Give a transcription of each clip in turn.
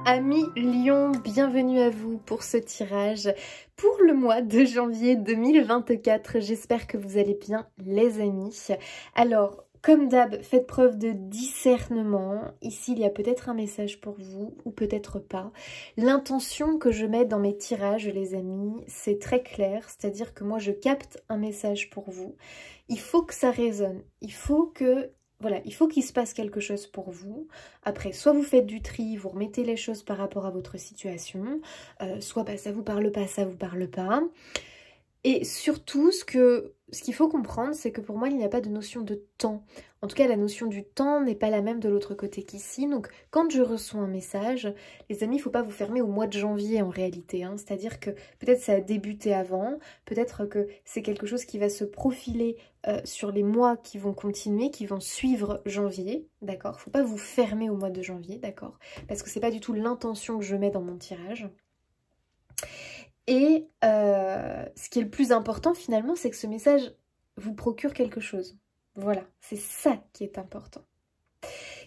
Amis Lion, bienvenue à vous pour ce tirage pour le mois de janvier 2024. J'espère que vous allez bien les amis. Alors, comme d'hab, faites preuve de discernement. Ici, il y a peut-être un message pour vous ou peut-être pas. L'intention que je mets dans mes tirages, les amis, c'est très clair. C'est-à-dire que moi, je capte un message pour vous. Il faut que ça résonne. Il faut que... Voilà, il faut qu'il se passe quelque chose pour vous. Après, soit vous faites du tri, vous remettez les choses par rapport à votre situation, soit bah, ça vous parle pas, ça vous parle pas. Et surtout, ce qu'il faut comprendre, c'est que pour moi, il n'y a pas de notion de temps. En tout cas, la notion du temps n'est pas la même de l'autre côté qu'ici. Donc, quand je reçois un message, les amis, il ne faut pas vous fermer au mois de janvier en réalité. Hein. C'est-à-dire que peut-être ça a débuté avant, peut-être que c'est quelque chose qui va se profiler sur les mois qui vont continuer, qui vont suivre janvier, d'accord? Il ne faut pas vous fermer au mois de janvier, d'accord? Parce que ce n'est pas du tout l'intention que je mets dans mon tirage. Et ce qui est le plus important finalement, c'est que ce message vous procure quelque chose. Voilà, c'est ça qui est important.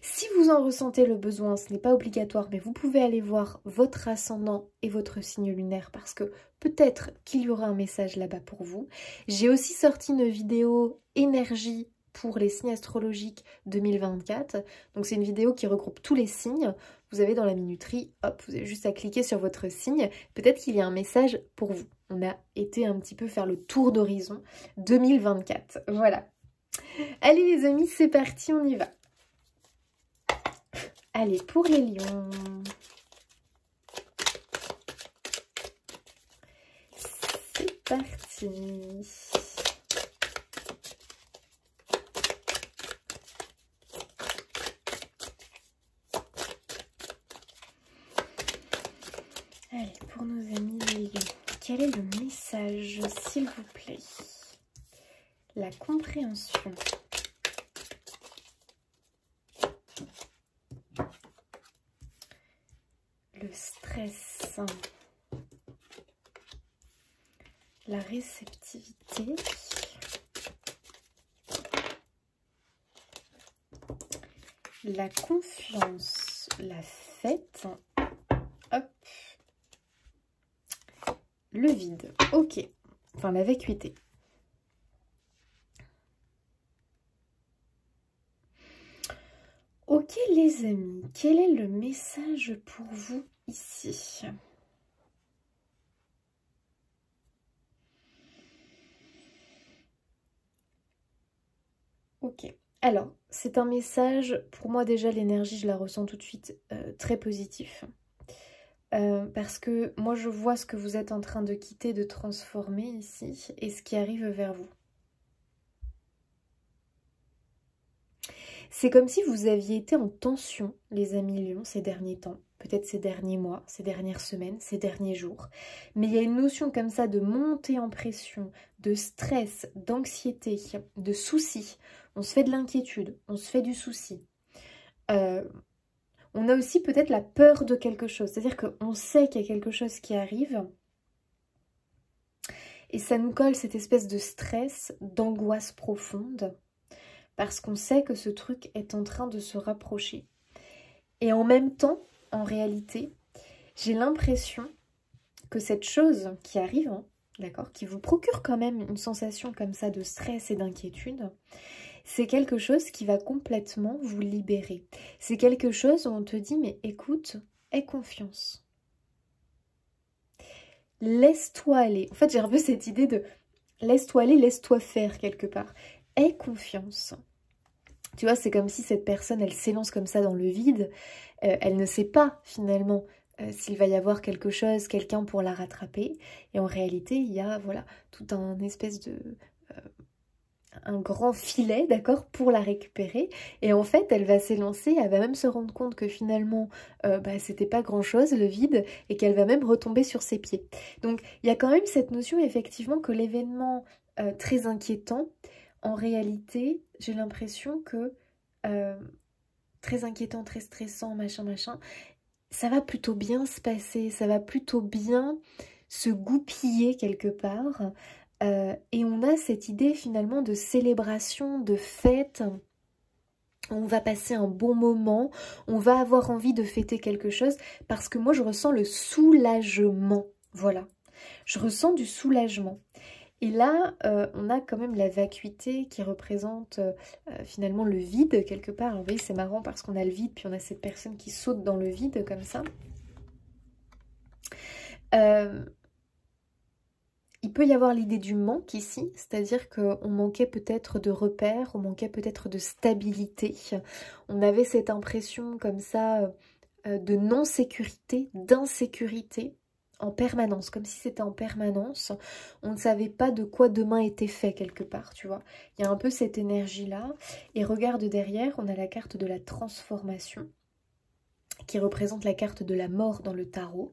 Si vous en ressentez le besoin, ce n'est pas obligatoire, mais vous pouvez aller voir votre ascendant et votre signe lunaire parce que peut-être qu'il y aura un message là-bas pour vous. J'ai aussi sorti une vidéo énergie pour les signes astrologiques 2024. Donc c'est une vidéo qui regroupe tous les signes. Vous avez dans la minuterie, hop, vous avez juste à cliquer sur votre signe. Peut-être qu'il y a un message pour vous. On a été un petit peu faire le tour d'horizon 2024. Voilà. Allez les amis, c'est parti, on y va. Allez, pour les lions. C'est parti. Allez, pour nos amis les lions, quel est le message, s'il vous plaît? La compréhension. Le stress. La réceptivité. La confiance. La fête. Hop. Le vide, ok. Enfin, la vacuité. Ok les amis, quel est le message pour vous ici? Ok, alors c'est un message, pour moi déjà l'énergie je la ressens tout de suite très positif. Parce que moi je vois ce que vous êtes en train de quitter, de transformer ici et ce qui arrive vers vous. C'est comme si vous aviez été en tension, les amis lions, ces derniers temps, peut-être ces derniers mois, ces dernières semaines, ces derniers jours. Mais il y a une notion comme ça de montée en pression, de stress, d'anxiété, de soucis. On se fait de l'inquiétude, on se fait du souci. On a aussi peut-être la peur de quelque chose, c'est-à-dire qu'on sait qu'il y a quelque chose qui arrive et ça nous colle cette espèce de stress, d'angoisse profonde parce qu'on sait que ce truc est en train de se rapprocher. Et en même temps, en réalité, j'ai l'impression que cette chose qui arrive, hein, d'accord, qui vous procure quand même une sensation comme ça de stress et d'inquiétude, c'est quelque chose qui va complètement vous libérer. C'est quelque chose où on te dit, mais écoute, aie confiance. Laisse-toi aller. En fait, j'ai un peu cette idée de laisse-toi aller, laisse-toi faire quelque part. Aie confiance. Tu vois, c'est comme si cette personne, elle s'élance comme ça dans le vide. Elle ne sait pas finalement s'il va y avoir quelque chose, quelqu'un pour la rattraper. Et en réalité, il y a voilà tout un espèce de... un grand filet, d'accord, pour la récupérer. Et en fait, elle va s'élancer, elle va même se rendre compte que finalement, c'était pas grand-chose, le vide, et qu'elle va même retomber sur ses pieds. Donc, il y a quand même cette notion, effectivement, que l'événement très inquiétant, en réalité, j'ai l'impression que très inquiétant, très stressant, machin, ça va plutôt bien se passer, ça va plutôt bien se goupiller quelque part. Et on a cette idée finalement de célébration, de fête, on va passer un bon moment, on va avoir envie de fêter quelque chose parce que moi je ressens le soulagement, voilà. Je ressens du soulagement. Et là, on a quand même la vacuité qui représente finalement le vide quelque part. Alors, vous voyez, c'est marrant parce qu'on a le vide, puis on a cette personne qui saute dans le vide comme ça. Il peut y avoir l'idée du manque ici, c'est-à-dire qu'on manquait peut-être de repères, on manquait peut-être de stabilité. On avait cette impression comme ça de non-sécurité, d'insécurité en permanence, comme si c'était en permanence. On ne savait pas de quoi demain était fait quelque part, tu vois. Il y a un peu cette énergie-là. Et regarde derrière, on a la carte de la transformation qui représente la carte de la mort dans le tarot.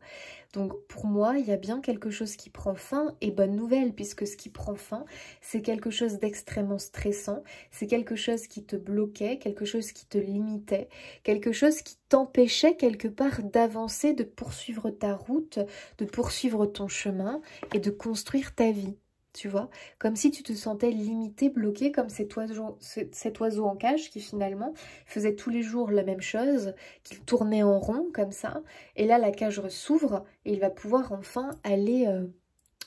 Donc pour moi, il y a bien quelque chose qui prend fin, et bonne nouvelle, puisque ce qui prend fin, c'est quelque chose d'extrêmement stressant, c'est quelque chose qui te bloquait, quelque chose qui te limitait, quelque chose qui t'empêchait quelque part d'avancer, de poursuivre ta route, de poursuivre ton chemin et de construire ta vie. Tu vois, comme si tu te sentais limité, bloqué, comme cet oiseau en cage qui finalement faisait tous les jours la même chose, qui tournait en rond comme ça. Et là, la cage s'ouvre et il va pouvoir enfin aller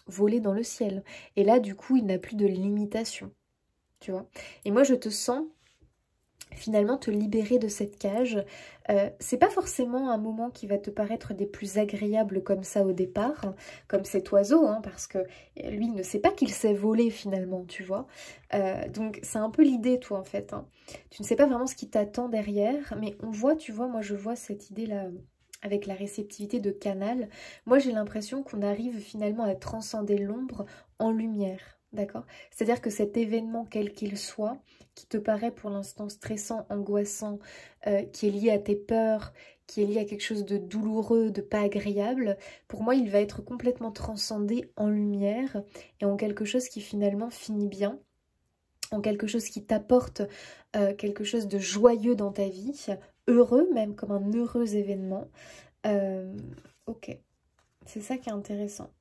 voler dans le ciel. Et là, du coup, il n'a plus de limitation, tu vois. Et moi, je te sens finalement te libérer de cette cage. C'est pas forcément un moment qui va te paraître des plus agréables comme ça au départ, hein, comme cet oiseau, hein, parce que lui il ne sait pas qu'il sait voler finalement, tu vois. Donc c'est un peu l'idée, toi, en fait. Hein. Tu ne sais pas vraiment ce qui t'attend derrière, mais on voit, tu vois, moi je vois cette idée-là avec la réceptivité de Canal. Moi j'ai l'impression qu'on arrive finalement à transcender l'ombre en lumière. D'accord? C'est-à-dire que cet événement, quel qu'il soit, qui te paraît pour l'instant stressant, angoissant, qui est lié à tes peurs, qui est lié à quelque chose de douloureux, de pas agréable, pour moi, il va être complètement transcendé en lumière et en quelque chose qui finalement finit bien, en quelque chose qui t'apporte quelque chose de joyeux dans ta vie, heureux même, comme un heureux événement. Ok, c'est ça qui est intéressant.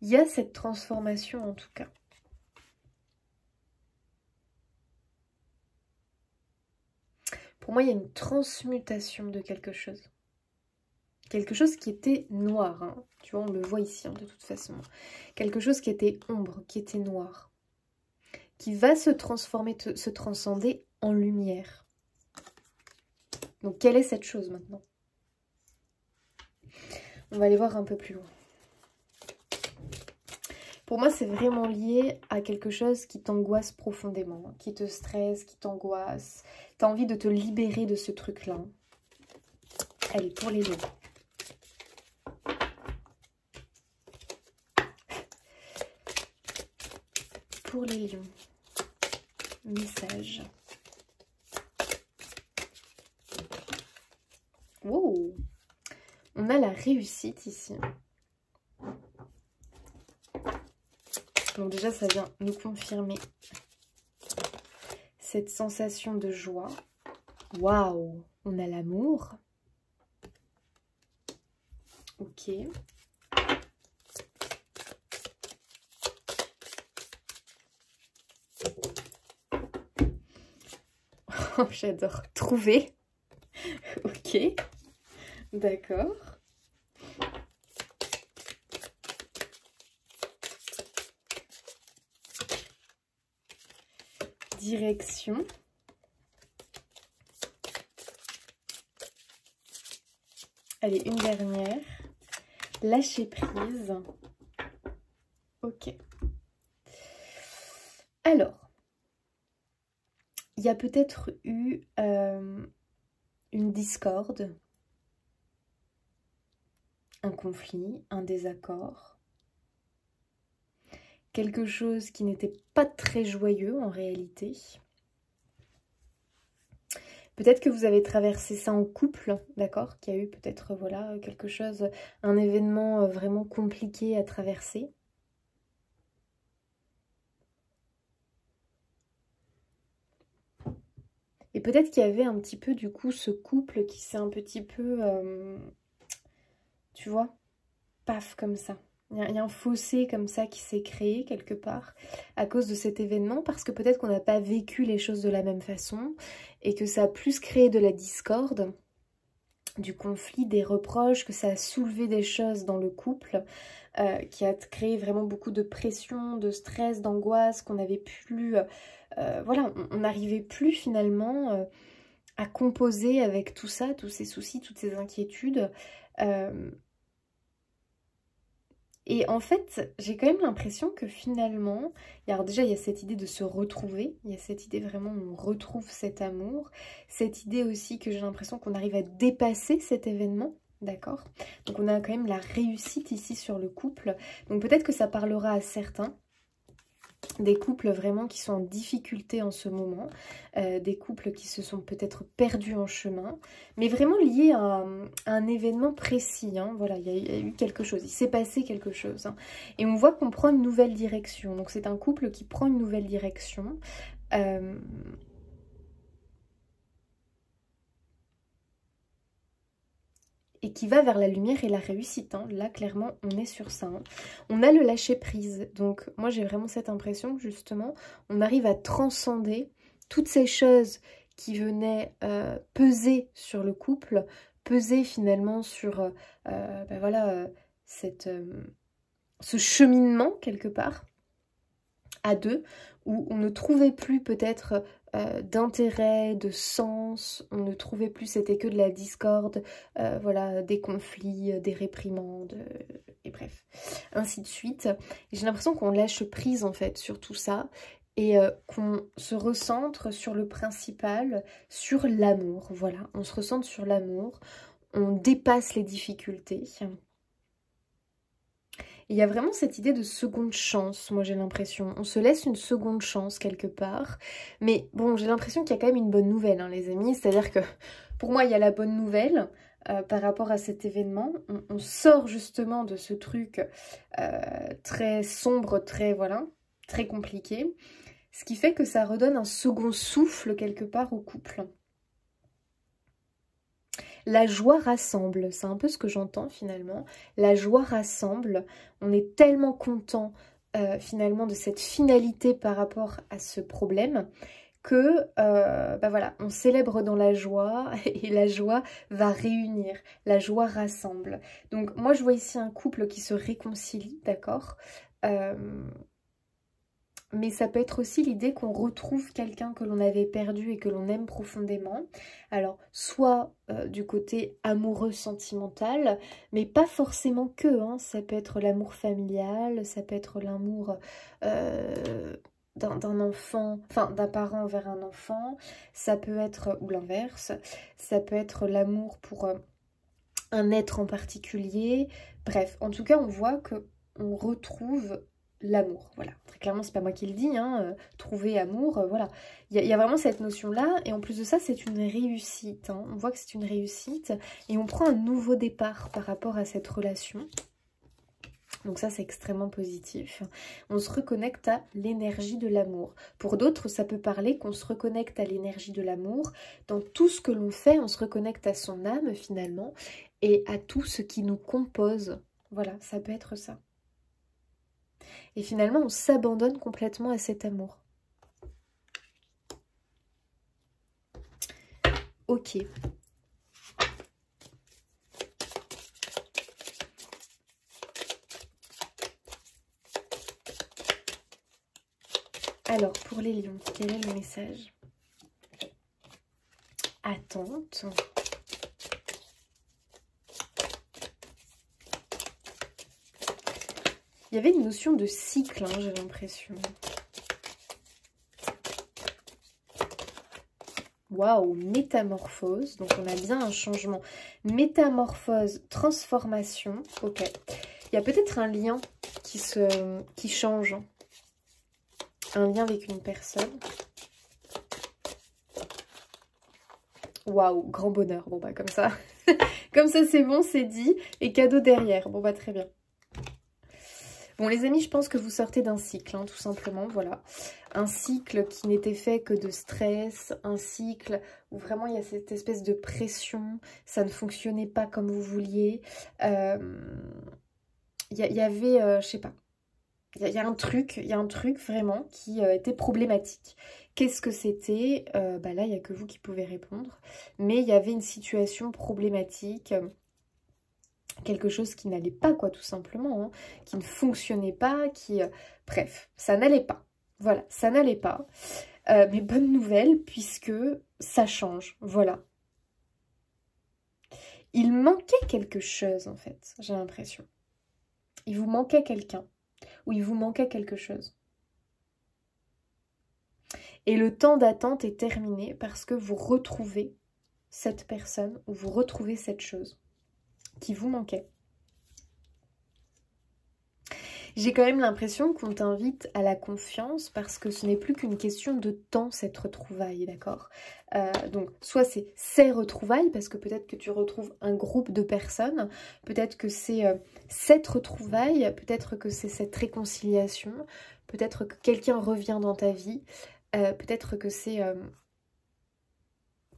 Il y a cette transformation en tout cas. Pour moi, il y a une transmutation de quelque chose. Quelque chose qui était noir. Hein. Tu vois, on le voit ici hein, de toute façon. Quelque chose qui était ombre, qui était noir. Qui va se transformer, se transcender en lumière. Donc, quelle est cette chose maintenant? On va aller voir un peu plus loin. Pour moi, c'est vraiment lié à quelque chose qui t'angoisse profondément, hein, qui te stresse, qui t'angoisse. Tu as envie de te libérer de ce truc-là. Allez, pour les lions. Pour les lions. Message. Wow! On a la réussite ici. Donc déjà, ça vient nous confirmer cette sensation de joie. Waouh! On a l'amour. Ok. Oh, j'adore. Trouver. Ok. D'accord. Direction. Allez, une dernière. Lâcher prise. Ok. Alors, il y a peut-être eu une discorde, un conflit, un désaccord. Quelque chose qui n'était pas très joyeux en réalité. Peut-être que vous avez traversé ça en couple, d'accord? Qu'il y a eu peut-être, voilà, quelque chose, un événement vraiment compliqué à traverser. Et peut-être qu'il y avait un petit peu du coup ce couple qui s'est un petit peu, tu vois, paf comme ça. Il y a un fossé comme ça qui s'est créé quelque part à cause de cet événement parce que peut-être qu'on n'a pas vécu les choses de la même façon et que ça a plus créé de la discorde, du conflit, des reproches, que ça a soulevé des choses dans le couple qui a créé vraiment beaucoup de pression, de stress, d'angoisse, qu'on n'avait plus... voilà, on n'arrivait plus finalement à composer avec tout ça, tous ces soucis, toutes ces inquiétudes. Et en fait, j'ai quand même l'impression que finalement, alors déjà il y a cette idée de se retrouver, il y a cette idée vraiment où on retrouve cet amour, cette idée aussi que j'ai l'impression qu'on arrive à dépasser cet événement, d'accord? Donc on a quand même la réussite ici sur le couple, donc peut-être que ça parlera à certains, des couples vraiment qui sont en difficulté en ce moment, des couples qui se sont peut-être perdus en chemin, mais vraiment liés à un événement précis, hein. Voilà, il y a eu quelque chose, il s'est passé quelque chose, hein. Et on voit qu'on prend une nouvelle direction, donc c'est un couple qui prend une nouvelle direction, et qui va vers la lumière et la réussite, hein. Là, clairement, on est sur ça, hein. On a le lâcher-prise. Donc, moi, j'ai vraiment cette impression que, justement, on arrive à transcender toutes ces choses qui venaient peser sur le couple, peser, finalement, sur, ben voilà, ce cheminement, quelque part, à deux, où on ne trouvait plus peut-être d'intérêt, de sens, on ne trouvait plus, c'était que de la discorde, voilà, des conflits, des réprimandes, et bref, ainsi de suite. J'ai l'impression qu'on lâche prise en fait sur tout ça et qu'on se recentre sur le principal, sur l'amour, voilà, on se recentre sur l'amour, on dépasse les difficultés. Il y a vraiment cette idée de seconde chance, moi j'ai l'impression. On se laisse une seconde chance quelque part. Mais bon, j'ai l'impression qu'il y a quand même une bonne nouvelle, hein, les amis. C'est-à-dire que pour moi, il y a la bonne nouvelle par rapport à cet événement. On sort justement de ce truc très sombre, très, voilà, très compliqué. Ce qui fait que ça redonne un second souffle quelque part au couple. La joie rassemble, c'est un peu ce que j'entends finalement. La joie rassemble, on est tellement content finalement de cette finalité par rapport à ce problème que bah voilà, on célèbre dans la joie et la joie va réunir, la joie rassemble. Donc moi je vois ici un couple qui se réconcilie, d'accord, mais ça peut être aussi l'idée qu'on retrouve quelqu'un que l'on avait perdu et que l'on aime profondément. Alors, soit du côté amoureux sentimental, mais pas forcément que, hein. Ça peut être l'amour familial, ça peut être l'amour d'un enfant, enfin d'un parent vers un enfant, ça peut être, ou l'inverse, ça peut être l'amour pour un être en particulier. Bref, en tout cas, on voit que on retrouve l'amour, voilà. Très clairement, c'est pas moi qui le dis, hein, trouver amour, voilà. Il y a vraiment cette notion-là, et en plus de ça, c'est une réussite, hein. On voit que c'est une réussite, et on prend un nouveau départ par rapport à cette relation. Donc ça, c'est extrêmement positif. On se reconnecte à l'énergie de l'amour. Pour d'autres, ça peut parler qu'on se reconnecte à l'énergie de l'amour. Dans tout ce que l'on fait, on se reconnecte à son âme, finalement, et à tout ce qui nous compose. Voilà, ça peut être ça. Et finalement, on s'abandonne complètement à cet amour. Ok. Alors, pour les lions, quel est le message? Attente. Il y avait une notion de cycle, hein, j'ai l'impression. Waouh, métamorphose. Donc, on a bien un changement. Métamorphose, transformation. Ok. Il y a peut-être un lien qui change. Un lien avec une personne. Waouh, grand bonheur. Bon, bah, comme ça. Comme ça, c'est bon, c'est dit. Et cadeau derrière. Bon, bah, très bien. Bon les amis, je pense que vous sortez d'un cycle, hein, tout simplement, voilà. Un cycle qui n'était fait que de stress, un cycle où vraiment il y a cette espèce de pression, ça ne fonctionnait pas comme vous vouliez. Il y avait, je sais pas, il y a un truc vraiment qui était problématique. Qu'est-ce que c'était? Bah là, il n'y a que vous qui pouvez répondre. Mais il y avait une situation problématique, quelque chose qui n'allait pas, quoi, tout simplement, hein, qui ne fonctionnait pas, bref, ça n'allait pas. Voilà, ça n'allait pas. Mais bonne nouvelle, puisque ça change, voilà. Il manquait quelque chose, en fait, j'ai l'impression. Il vous manquait quelqu'un, ou il vous manquait quelque chose. Et le temps d'attente est terminé parce que vous retrouvez cette personne, ou vous retrouvez cette chose qui vous manquait. J'ai quand même l'impression qu'on t'invite à la confiance parce que ce n'est plus qu'une question de temps, cette retrouvaille, d'accord? Donc, soit c'est ces retrouvailles, parce que peut-être que tu retrouves un groupe de personnes, peut-être que c'est cette retrouvaille, peut-être que c'est cette réconciliation, peut-être que quelqu'un revient dans ta vie, peut-être que c'est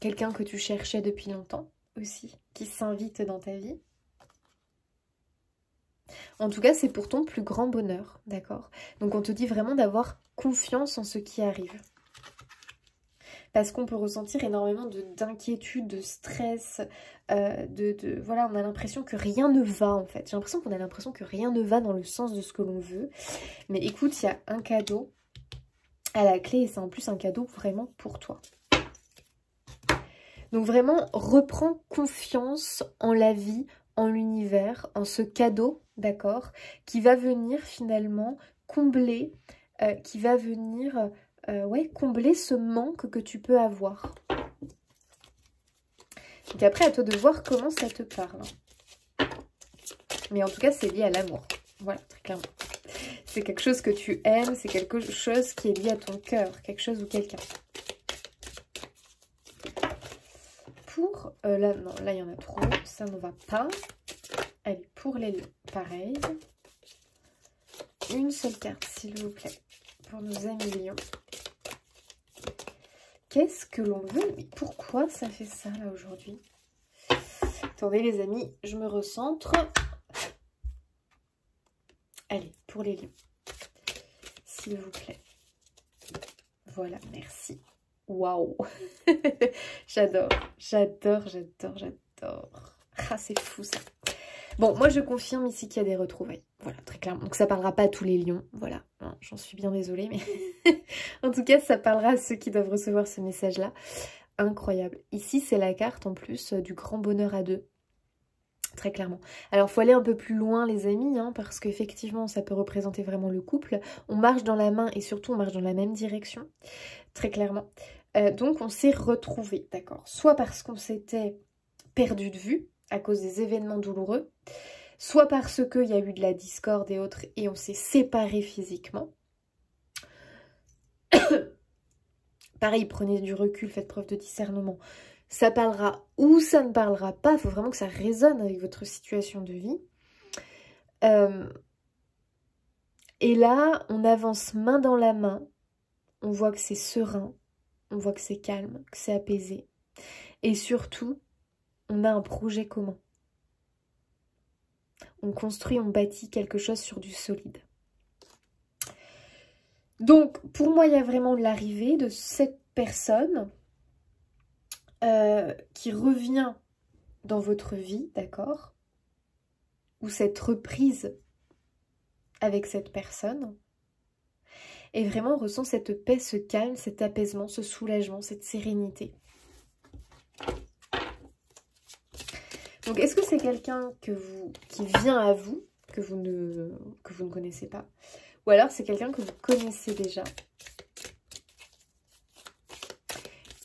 quelqu'un que tu cherchais depuis longtemps aussi, qui s'invite dans ta vie. En tout cas, c'est pour ton plus grand bonheur, d'accord? Donc on te dit vraiment d'avoir confiance en ce qui arrive. Parce qu'on peut ressentir énormément d'inquiétude, de stress, voilà, on a l'impression que rien ne va en fait. J'ai l'impression qu'on a l'impression que rien ne va dans le sens de ce que l'on veut. Mais écoute, il y a un cadeau à la clé et c'est en plus un cadeau vraiment pour toi. Donc vraiment, reprends confiance en la vie, en l'univers, en ce cadeau, d'accord, qui va venir finalement combler, combler ce manque que tu peux avoir. Donc après, à toi de voir comment ça te parle. Mais en tout cas, c'est lié à l'amour. Voilà, très clairement. C'est quelque chose que tu aimes, c'est quelque chose qui est lié à ton cœur, quelque chose ou quelqu'un. Pour, là, non, là, il y en a trop, ça ne va pas. Allez, pour les lions, pareil. Une seule carte, s'il vous plaît, pour nos amis lions. Qu'est-ce que l'on veut? Mais pourquoi ça fait ça, là, aujourd'hui? Attendez, les amis, je me recentre. Allez, pour les lions, s'il vous plaît. Voilà, merci. Waouh. J'adore, j'adore, j'adore, j'adore. Ah, c'est fou, ça. Bon, moi, je confirme ici qu'il y a des retrouvailles. Voilà, très clairement. Donc, ça parlera pas à tous les lions. Voilà, j'en suis bien désolée, mais en tout cas, ça parlera à ceux qui doivent recevoir ce message-là. Incroyable. Ici, c'est la carte, en plus, du grand bonheur à deux. Très clairement. Alors, il faut aller un peu plus loin, les amis, hein, parce qu'effectivement, ça peut représenter vraiment le couple. On marche dans la main et surtout, on marche dans la même direction. Très clairement. Donc, on s'est retrouvés, d'accord? Soit parce qu'on s'était perdu de vue à cause des événements douloureux, soit parce qu'il y a eu de la discorde et autres et on s'est séparés physiquement. Pareil, prenez du recul, faites preuve de discernement. Ça parlera ou ça ne parlera pas, il faut vraiment que ça résonne avec votre situation de vie. Et là, on avance main dans la main, on voit que c'est serein, on voit que c'est calme, que c'est apaisé. Et surtout, on a un projet commun. On construit, on bâtit quelque chose sur du solide. Donc, pour moi, il y a vraiment l'arrivée de cette personne qui revient dans votre vie, d'accord? Ou cette reprise avec cette personne. Et vraiment, on ressent cette paix, ce calme, cet apaisement, ce soulagement, cette sérénité. Donc, est-ce que c'est quelqu'un qui vient à vous, que vous ne connaissez pas? Ou alors, c'est quelqu'un que vous connaissez déjà?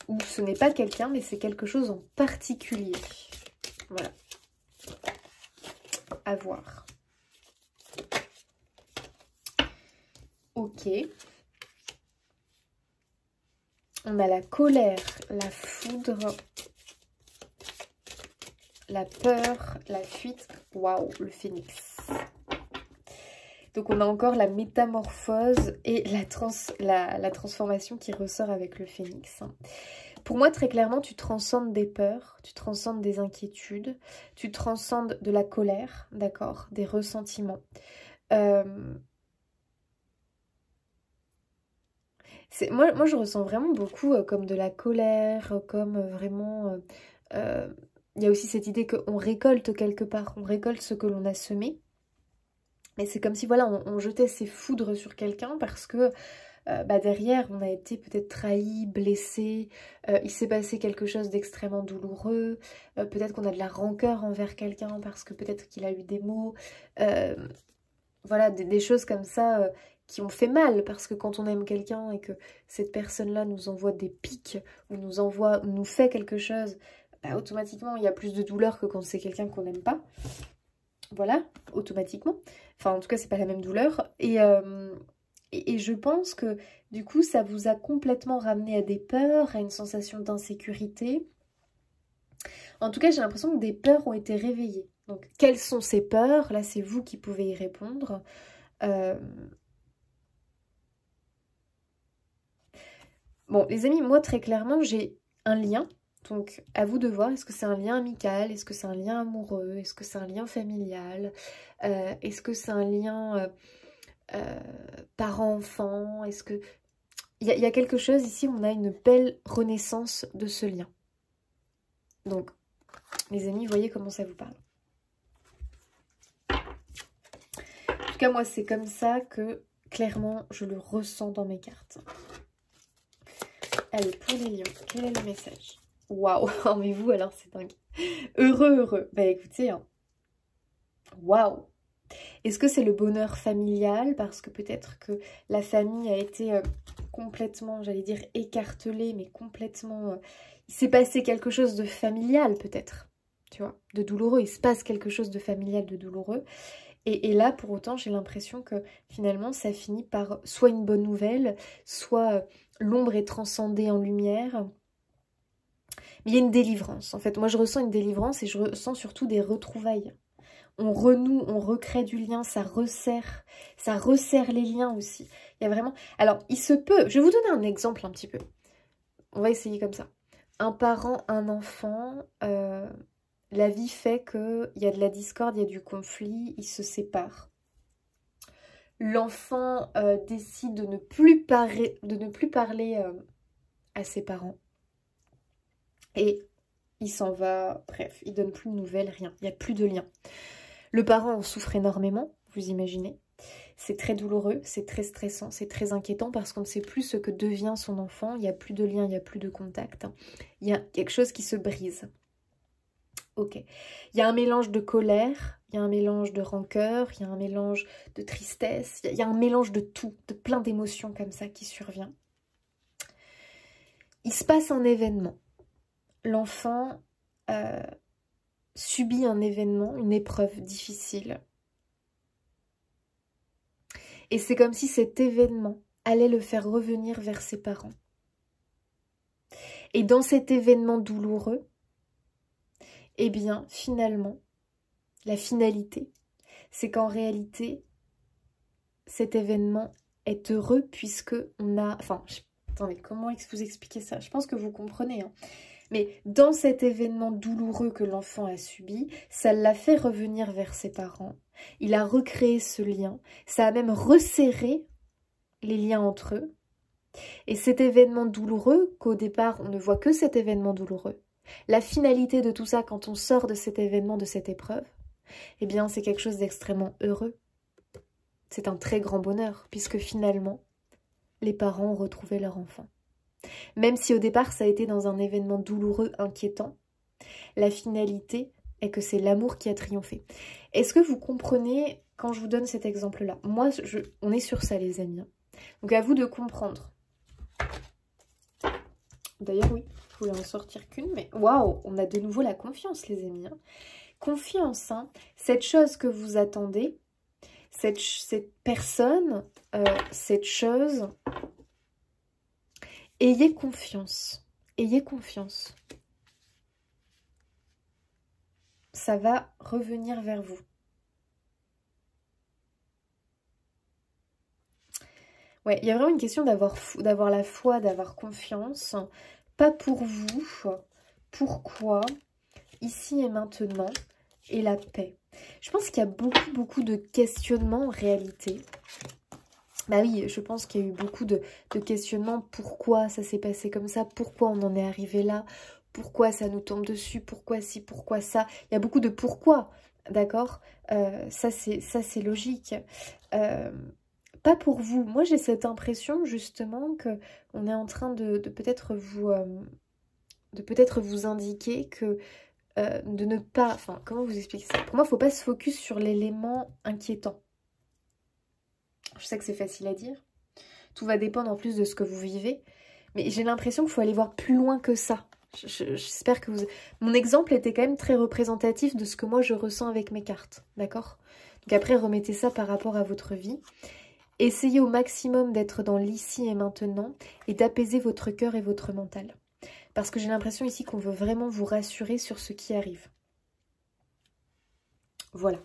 Ou ce n'est pas quelqu'un, mais c'est quelque chose en particulier. Voilà. À voir. Ok. On a la colère, la foudre, la peur, la fuite. Waouh, le phénix. Donc on a encore la métamorphose et la transformation qui ressort avec le phénix. Pour moi, très clairement, tu transcendes des peurs, tu transcendes des inquiétudes, tu transcendes de la colère, d'accord, des ressentiments. Moi, je ressens vraiment beaucoup comme de la colère, comme vraiment... il y a aussi cette idée qu'on récolte quelque part, on récolte ce que l'on a semé. Mais c'est comme si, voilà, on jetait ses foudres sur quelqu'un parce que derrière, on a été peut-être trahi, blessé, il s'est passé quelque chose d'extrêmement douloureux, peut-être qu'on a de la rancœur envers quelqu'un parce que peut-être qu'il a eu des mots, voilà, des choses comme ça qui ont fait mal, parce que quand on aime quelqu'un et que cette personne-là nous envoie des pics ou nous fait quelque chose, automatiquement, il y a plus de douleur que quand c'est quelqu'un qu'on n'aime pas. Voilà, automatiquement. Enfin, en tout cas, c'est pas la même douleur. Et je pense que, du coup, ça vous a complètement ramené à des peurs, à une sensation d'insécurité. En tout cas, j'ai l'impression que des peurs ont été réveillées. Donc, quelles sont ces peurs? Là, c'est vous qui pouvez y répondre. Bon, les amis, moi, très clairement, j'ai un lien. Donc, à vous de voir, est-ce que c'est un lien amical? Est-ce que c'est un lien amoureux? Est-ce que c'est un lien familial? Est-ce que c'est un lien parent-enfant? Est-ce que... Il y a quelque chose ici où on a une belle renaissance de ce lien. Donc, les amis, voyez comment ça vous parle. En tout cas, moi, c'est comme ça que, clairement, je le ressens dans mes cartes. Allez, pour les lions, quel est le message? Waouh, oh, mais vous, alors, c'est dingue. Heureux, heureux. Bah, écoutez, hein. Waouh. Est-ce que c'est le bonheur familial? Parce que peut-être que la famille a été complètement, j'allais dire, écartelée, mais complètement... il s'est passé quelque chose de familial, peut-être. Tu vois, de douloureux. Il se passe quelque chose de familial, de douloureux. Et là, pour autant, j'ai l'impression que finalement, ça finit par soit une bonne nouvelle, soit l'ombre est transcendée en lumière. Mais il y a une délivrance. En fait, moi, je ressens une délivrance et je ressens surtout des retrouvailles. On renoue, on recrée du lien, ça resserre les liens aussi. Il y a vraiment... Alors, il se peut... Je vais vous donner un exemple un petit peu. On va essayer comme ça. Un parent, un enfant... la vie fait qu'il y a de la discorde, il y a du conflit, ils se séparent. L'enfant décide de ne plus parler à ses parents. Et il s'en va, bref, il donne plus de nouvelles, rien. Il n'y a plus de lien. Le parent en souffre énormément, vous imaginez. C'est très douloureux, c'est très stressant, c'est très inquiétant parce qu'on ne sait plus ce que devient son enfant. Il n'y a plus de lien, il n'y a plus de contact. Il y a quelque chose qui se brise. Ok. Il y a un mélange de colère, il y a un mélange de rancœur, il y a un mélange de tristesse, il y a un mélange de tout, de plein d'émotions comme ça qui survient. Il se passe un événement. L'enfant subit un événement, une épreuve difficile. Et c'est comme si cet événement allait le faire revenir vers ses parents. Et dans cet événement douloureux, eh bien, finalement, la finalité, c'est qu'en réalité, cet événement est heureux puisque on a... Enfin, attendez, comment vous expliquer ça? Je pense que vous comprenez, hein. Mais dans cet événement douloureux que l'enfant a subi, ça l'a fait revenir vers ses parents. Il a recréé ce lien. Ça a même resserré les liens entre eux. Et cet événement douloureux, qu'au départ, on ne voit que cet événement douloureux, la finalité de tout ça, quand on sort de cet événement, de cette épreuve, eh bien, c'est quelque chose d'extrêmement heureux. C'est un très grand bonheur, puisque finalement, les parents ont retrouvé leur enfant. Même si au départ, ça a été dans un événement douloureux, inquiétant, la finalité est que c'est l'amour qui a triomphé. Est-ce que vous comprenez quand je vous donne cet exemple-là? Moi, on est sur ça, les amis. Donc, à vous de comprendre. D'ailleurs, oui, je voulais en sortir qu'une, mais waouh, on a de nouveau la confiance, les amis. Confiance, hein. Cette chose que vous attendez, cette personne, cette chose, ayez confiance. Ayez confiance. Ça va revenir vers vous. Ouais, il y a vraiment une question d'avoir la foi, d'avoir confiance. Pas pour vous. Pourquoi? Ici et maintenant. Et la paix. Je pense qu'il y a beaucoup de questionnements en réalité. Bah oui, je pense qu'il y a eu beaucoup de questionnements. Pourquoi ça s'est passé comme ça? Pourquoi on en est arrivé là? Pourquoi ça nous tombe dessus? Pourquoi ci? Pourquoi ça? Il y a beaucoup de pourquoi, d'accord? Ça c'est logique. Pas pour vous. Moi j'ai cette impression justement que on est en train de peut-être vous indiquer que de ne pas... Enfin, comment vous expliquer ça? Pour moi, il ne faut pas se focus sur l'élément inquiétant. Je sais que c'est facile à dire. Tout va dépendre en plus de ce que vous vivez. Mais j'ai l'impression qu'il faut aller voir plus loin que ça. J'espère que vous... Mon exemple était quand même très représentatif de ce que moi je ressens avec mes cartes. D'accord? Donc après, remettez ça par rapport à votre vie. Essayez au maximum d'être dans l'ici et maintenant et d'apaiser votre cœur et votre mental. Parce que j'ai l'impression ici qu'on veut vraiment vous rassurer sur ce qui arrive. Voilà.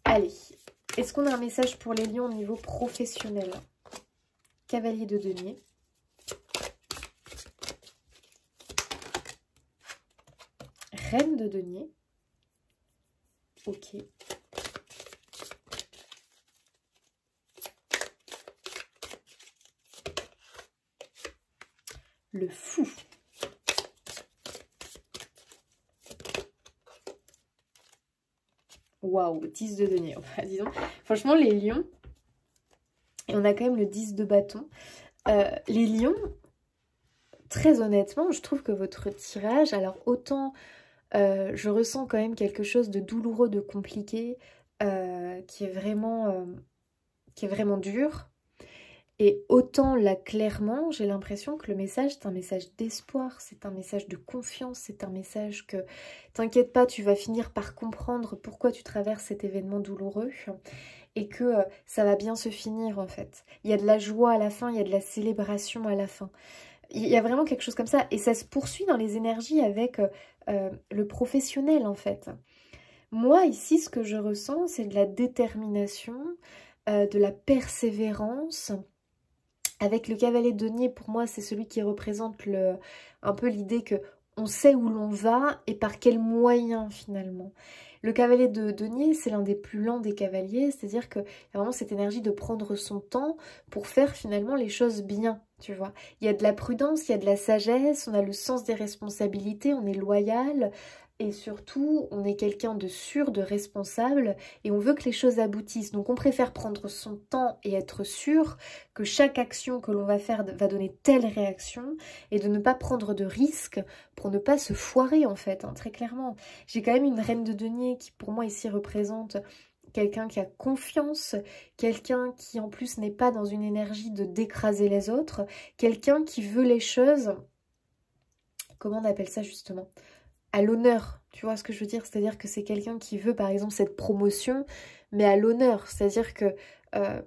Allez, est-ce qu'on a un message pour les lions au niveau professionnel? Cavalier de denier. Reine de denier. Ok. Le fou. Waouh, 10 de denier. Enfin, disons, franchement, les lions, et on a quand même le 10 de bâton. Les lions, très honnêtement, je trouve que votre tirage, alors autant je ressens quand même quelque chose de douloureux, de compliqué, qui est vraiment dur. Et autant là, clairement, j'ai l'impression que le message, c'est un message d'espoir, c'est un message de confiance, c'est un message que, t'inquiète pas, tu vas finir par comprendre pourquoi tu traverses cet événement douloureux et que ça va bien se finir en fait. Il y a de la joie à la fin, il y a de la célébration à la fin. Il y a vraiment quelque chose comme ça et ça se poursuit dans les énergies avec le professionnel en fait. Moi ici, ce que je ressens, c'est de la détermination, de la persévérance. Avec le cavalier de denier, pour moi, c'est celui qui représente un peu l'idée que on sait où l'on va et par quels moyens finalement. Le cavalier de denier, c'est l'un des plus lents des cavaliers, c'est-à-dire qu'il y a vraiment cette énergie de prendre son temps pour faire finalement les choses bien, tu vois. Il y a de la prudence, il y a de la sagesse, on a le sens des responsabilités, on est loyal. Et surtout, on est quelqu'un de sûr, de responsable, et on veut que les choses aboutissent. Donc on préfère prendre son temps et être sûr que chaque action que l'on va faire va donner telle réaction, et de ne pas prendre de risques pour ne pas se foirer en fait, hein, très clairement. J'ai quand même une reine de denier qui pour moi ici représente quelqu'un qui a confiance, quelqu'un qui en plus n'est pas dans une énergie de d'écraser les autres, quelqu'un qui veut les choses, comment on appelle ça justement ? À l'honneur, tu vois ce que je veux dire? C'est-à-dire que c'est quelqu'un qui veut par exemple cette promotion, mais à l'honneur, c'est-à-dire que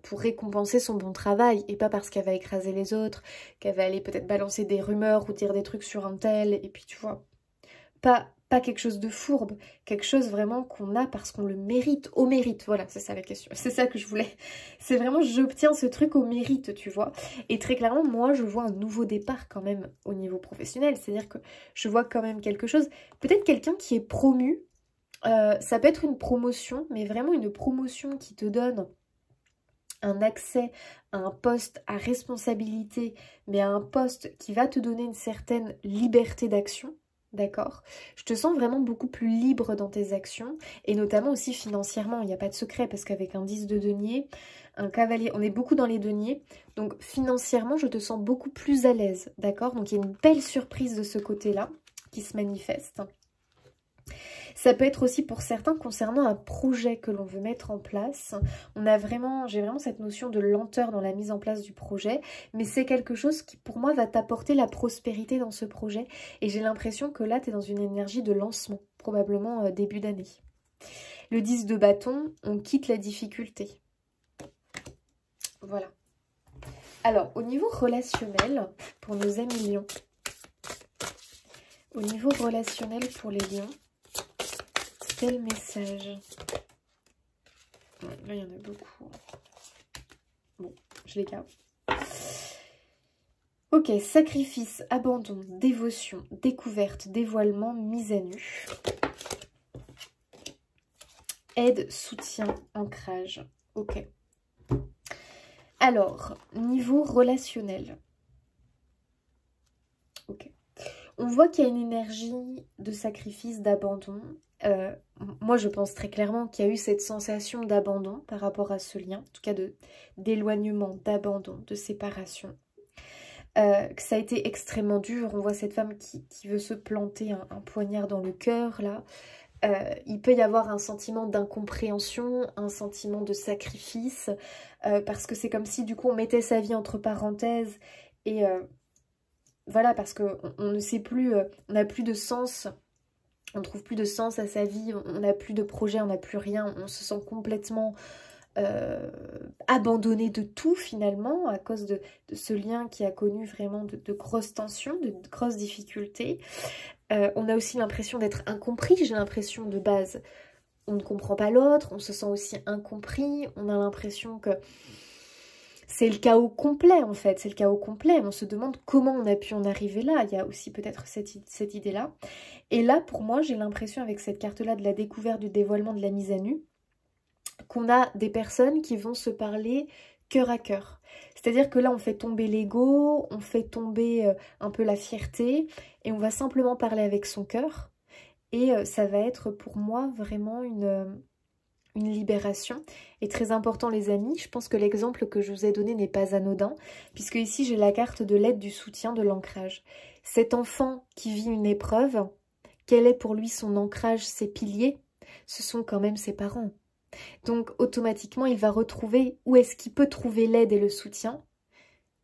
pour récompenser son bon travail, et pas parce qu'elle va écraser les autres, qu'elle va aller peut-être balancer des rumeurs ou dire des trucs sur un tel, et puis tu vois, pas quelque chose de fourbe, quelque chose vraiment qu'on a parce qu'on le mérite, au mérite, voilà, c'est ça la question, c'est ça que je voulais, c'est vraiment j'obtiens ce truc au mérite, tu vois, et très clairement, moi je vois un nouveau départ quand même au niveau professionnel, c'est-à-dire que je vois quand même quelque chose, peut-être quelqu'un qui est promu, ça peut être une promotion, mais vraiment une promotion qui te donne un accès à un poste à responsabilité, mais à un poste qui va te donner une certaine liberté d'action. D'accord? Je te sens vraiment beaucoup plus libre dans tes actions et notamment aussi financièrement. Il n'y a pas de secret parce qu'avec un 10 de denier, un cavalier, on est beaucoup dans les deniers. Donc financièrement, je te sens beaucoup plus à l'aise. D'accord? Donc il y a une belle surprise de ce côté-là qui se manifeste. Ça peut être aussi pour certains concernant un projet que l'on veut mettre en place. J'ai vraiment cette notion de lenteur dans la mise en place du projet, mais c'est quelque chose qui pour moi va t'apporter la prospérité dans ce projet. Et j'ai l'impression que là, tu es dans une énergie de lancement, probablement début d'année. Le 10 de bâton, on quitte la difficulté. Voilà. Alors, au niveau relationnel, pour nos amis lions, au niveau relationnel pour les lions, quel message? Ouais, là, il y en a beaucoup. Bon, je les garde. Ok, sacrifice, abandon, dévotion, découverte, dévoilement, mise à nu. Aide, soutien, ancrage. Ok. Alors, niveau relationnel. Ok. On voit qu'il y a une énergie de sacrifice, d'abandon. Moi, je pense très clairement qu'il y a eu cette sensation d'abandon par rapport à ce lien. En tout cas, d'éloignement, d'abandon, de séparation. Que ça a été extrêmement dur. On voit cette femme qui veut se planter un poignard dans le cœur, là. Il peut y avoir un sentiment d'incompréhension, un sentiment de sacrifice, parce que c'est comme si, du coup, on mettait sa vie entre parenthèses. Et voilà, parce qu'on ne sait plus, on n'a plus de sens, on ne trouve plus de sens à sa vie, on n'a plus de projet, on n'a plus rien, on se sent complètement... abandonné de tout finalement à cause de ce lien qui a connu vraiment de grosses tensions, de grosses difficultés. On a aussi l'impression d'être incompris, j'ai l'impression de base. On ne comprend pas l'autre, on se sent aussi incompris, on a l'impression que c'est le chaos complet en fait, c'est le chaos complet. On se demande comment on a pu en arriver là, il y a aussi peut-être cette idée-là. Et là pour moi j'ai l'impression avec cette carte-là de la découverte, du dévoilement, de la mise à nu, qu'on a des personnes qui vont se parler cœur à cœur. C'est-à-dire que là, on fait tomber l'ego, on fait tomber un peu la fierté, et on va simplement parler avec son cœur. Et ça va être pour moi vraiment une libération. Et très important les amis, je pense que l'exemple que je vous ai donné n'est pas anodin, puisque ici j'ai la carte de l'aide, du soutien, de l'ancrage. Cet enfant qui vit une épreuve, quel est pour lui son ancrage, ses piliers? Ce sont quand même ses parents. Donc automatiquement, il va retrouver où est-ce qu'il peut trouver l'aide et le soutien.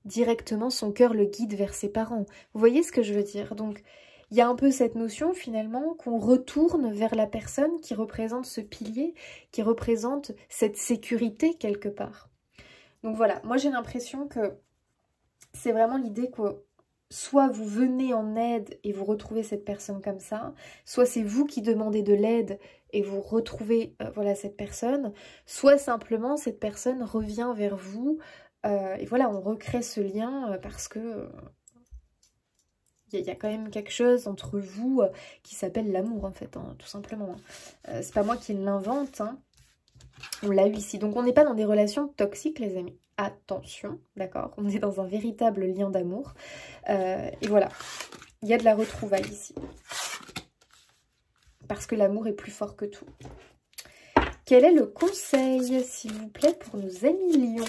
Directement, son cœur le guide vers ses parents. Vous voyez ce que je veux dire? Donc il y a un peu cette notion finalement qu'on retourne vers la personne qui représente ce pilier, qui représente cette sécurité quelque part. Donc voilà, moi j'ai l'impression que c'est vraiment l'idée que soit vous venez en aide et vous retrouvez cette personne comme ça, soit c'est vous qui demandez de l'aide et vous retrouvez voilà, cette personne, soit simplement cette personne revient vers vous et voilà, on recrée ce lien parce que il y a quand même quelque chose entre vous qui s'appelle l'amour en fait, hein, tout simplement. C'est pas moi qui l'invente, hein. On l'a eu ici. Donc on n'est pas dans des relations toxiques les amis. Attention, d'accord? On est dans un véritable lien d'amour. Et voilà, il y a de la retrouvaille ici. Parce que l'amour est plus fort que tout. Quel est le conseil, s'il vous plaît, pour nos amis lions?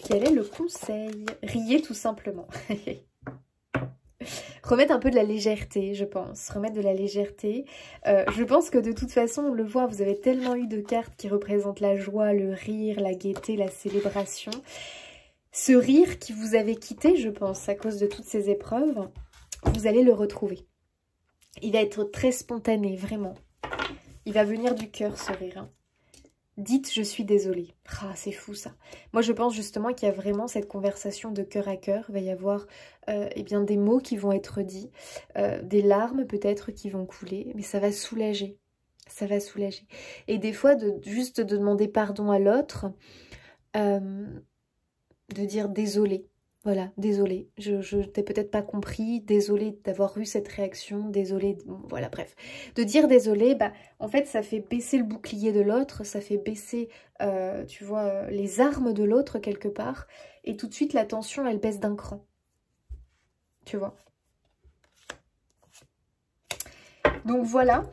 Quel est le conseil? Riez tout simplement. Remettre un peu de la légèreté, je pense. Remettre de la légèreté. Je pense que de toute façon, on le voit, vous avez tellement eu de cartes qui représentent la joie, le rire, la gaieté, la célébration. Ce rire qui vous avait quitté, je pense, à cause de toutes ces épreuves, vous allez le retrouver. Il va être très spontané, vraiment. Il va venir du cœur, ce rire. Hein. Dites, je suis désolée. Ah, c'est fou ça. Moi, je pense justement qu'il y a vraiment cette conversation de cœur à cœur. Il va y avoir eh bien, des mots qui vont être dits, des larmes peut-être qui vont couler, mais ça va soulager. Ça va soulager. Et des fois, juste de demander pardon à l'autre, de dire désolé. Voilà, désolée, je t'ai peut-être pas compris, désolée d'avoir eu cette réaction, désolée, bon, voilà, bref. De dire désolée, bah, en fait, ça fait baisser le bouclier de l'autre, ça fait baisser, tu vois, les armes de l'autre quelque part, et tout de suite, la tension, elle baisse d'un cran, tu vois. Donc voilà,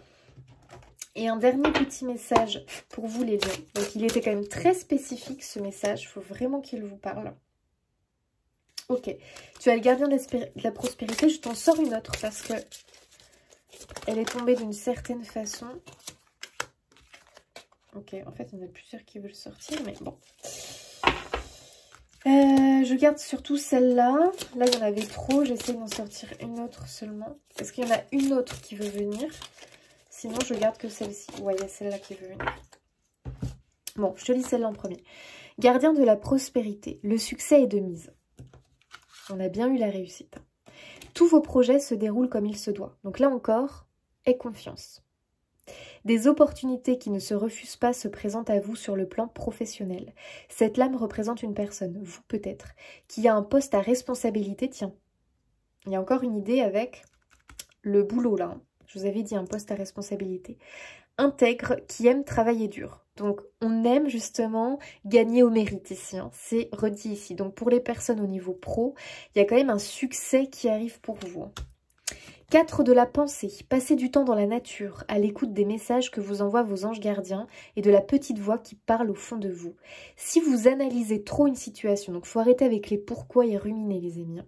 et un dernier petit message pour vous les lions. Donc il était quand même très spécifique ce message, il faut vraiment qu'il vous parle. Ok, tu as le gardien de la prospérité, je t'en sors une autre parce que elle est tombée d'une certaine façon. Ok, en fait, il y en a plusieurs qui veulent sortir, mais bon. Je garde surtout celle-là. Là, il y en avait trop, j'essaie d'en sortir une autre seulement. Est-ce qu'il y en a une autre qui veut venir? Sinon, je garde que celle-ci. Ouais, il y a celle-là qui veut venir. Bon, je te lis celle-là en premier. Gardien de la prospérité, le succès est de mise. On a bien eu la réussite. Tous vos projets se déroulent comme il se doit. Donc là encore, aie confiance. Des opportunités qui ne se refusent pas se présentent à vous sur le plan professionnel. Cette lame représente une personne, vous peut-être, qui a un poste à responsabilité. Tiens, il y a encore une idée avec le boulot là. Je vous avais dit un poste à responsabilité. Intègre, qui aime travailler dur. Donc on aime justement gagner au mérite ici, hein. C'est redit ici. Donc pour les personnes au niveau pro, il y a quand même un succès qui arrive pour vous. 4 de la pensée, passez du temps dans la nature, à l'écoute des messages que vous envoient vos anges gardiens et de la petite voix qui parle au fond de vous. Si vous analysez trop une situation, donc il faut arrêter avec les pourquoi et ruminer les amis,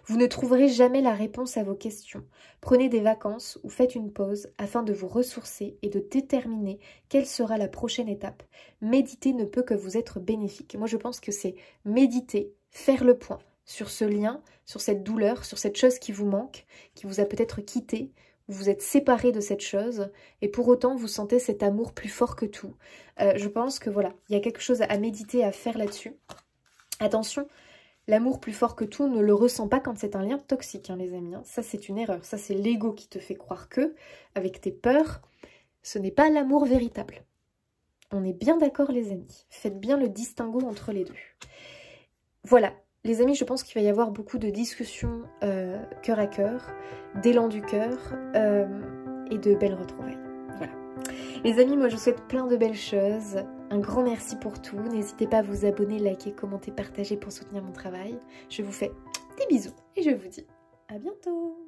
vous ne trouverez jamais la réponse à vos questions. Prenez des vacances ou faites une pause afin de vous ressourcer et de déterminer quelle sera la prochaine étape. Méditer ne peut que vous être bénéfique. Moi je pense que c'est méditer, faire le point sur ce lien, sur cette douleur, sur cette chose qui vous manque, qui vous a peut-être quitté, vous êtes séparé de cette chose, et pour autant vous sentez cet amour plus fort que tout. Je pense que voilà, il y a quelque chose à méditer, à faire là-dessus. Attention, l'amour plus fort que tout, ne le ressent pas quand c'est un lien toxique, hein, les amis. Hein. Ça c'est une erreur, ça c'est l'ego qui te fait croire que, avec tes peurs, ce n'est pas l'amour véritable. On est bien d'accord les amis, faites bien le distinguo entre les deux. Voilà. Les amis, je pense qu'il va y avoir beaucoup de discussions cœur à cœur, d'élan du cœur et de belles retrouvailles. Voilà. Les amis, moi je vous souhaite plein de belles choses. Un grand merci pour tout. N'hésitez pas à vous abonner, liker, commenter, partager pour soutenir mon travail. Je vous fais des bisous et je vous dis à bientôt.